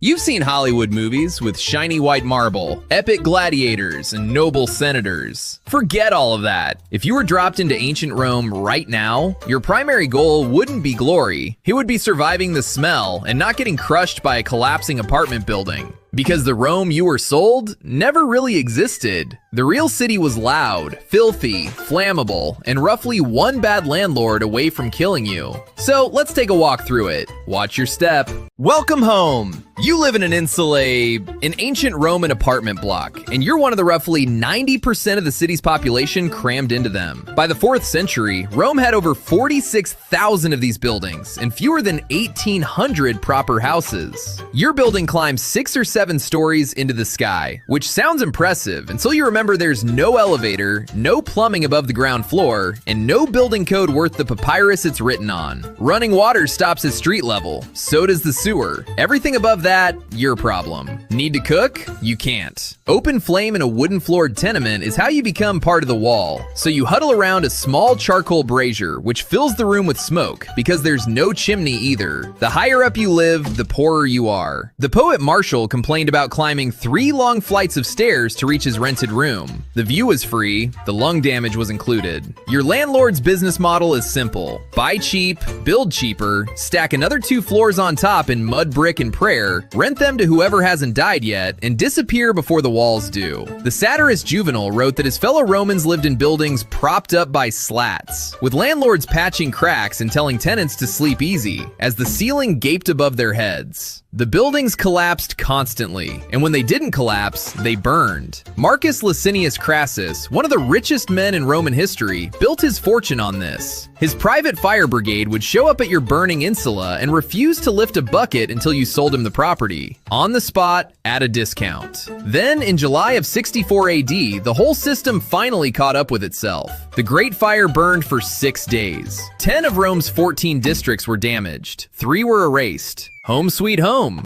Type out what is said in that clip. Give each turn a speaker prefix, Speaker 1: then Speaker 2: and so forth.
Speaker 1: You've seen Hollywood movies with shiny white marble, epic gladiators, and noble senators. Forget all of that. If you were dropped into ancient Rome right now, your primary goal wouldn't be glory. It would be surviving the smell and not getting crushed by a collapsing apartment building. Because the Rome you were sold never really existed. The real city was loud, filthy, flammable, and roughly one bad landlord away from killing you. So let's take a walk through it. Watch your step. Welcome home. You live in an ancient Roman apartment block, and you're one of the roughly 90% of the city's population crammed into them. By the 4th century, Rome had over 46,000 of these buildings and fewer than 1,800 proper houses. Your building climbs 6 or 7 stories into the sky, which sounds impressive until you remember there's no elevator, no plumbing above the ground floor, and no building code worth the papyrus it's written on. Running water stops at street level, so does the sewer. Everything above that, your problem. Need to cook? You can't. Open flame in a wooden floored tenement is how you become part of the wall. So you huddle around a small charcoal brazier, which fills the room with smoke because there's no chimney either. The higher up you live, the poorer you are. The poet Marshall complained about climbing 3 long flights of stairs to reach his rented room. The view was free, the lung damage was included. Your landlord's business model is simple. Buy cheap, build cheaper, stack another 2 floors on top in mud, brick, and prayer, rent them to whoever hasn't died yet, and disappear before the walls do. The satirist Juvenal wrote that his fellow Romans lived in buildings propped up by slats, with landlords patching cracks and telling tenants to sleep easy, as the ceiling gaped above their heads. The buildings collapsed constantly, and when they didn't collapse, they burned. Marcus Licinius Crassus, one of the richest men in Roman history, built his fortune on this. His private fire brigade would show up at your burning insula and refuse to lift a bucket until you sold him the property. On the spot, at a discount. Then, in July of 64 AD, the whole system finally caught up with itself. The Great Fire burned for 6 days. 10 of Rome's 14 districts were damaged. 3 were erased. Home sweet home.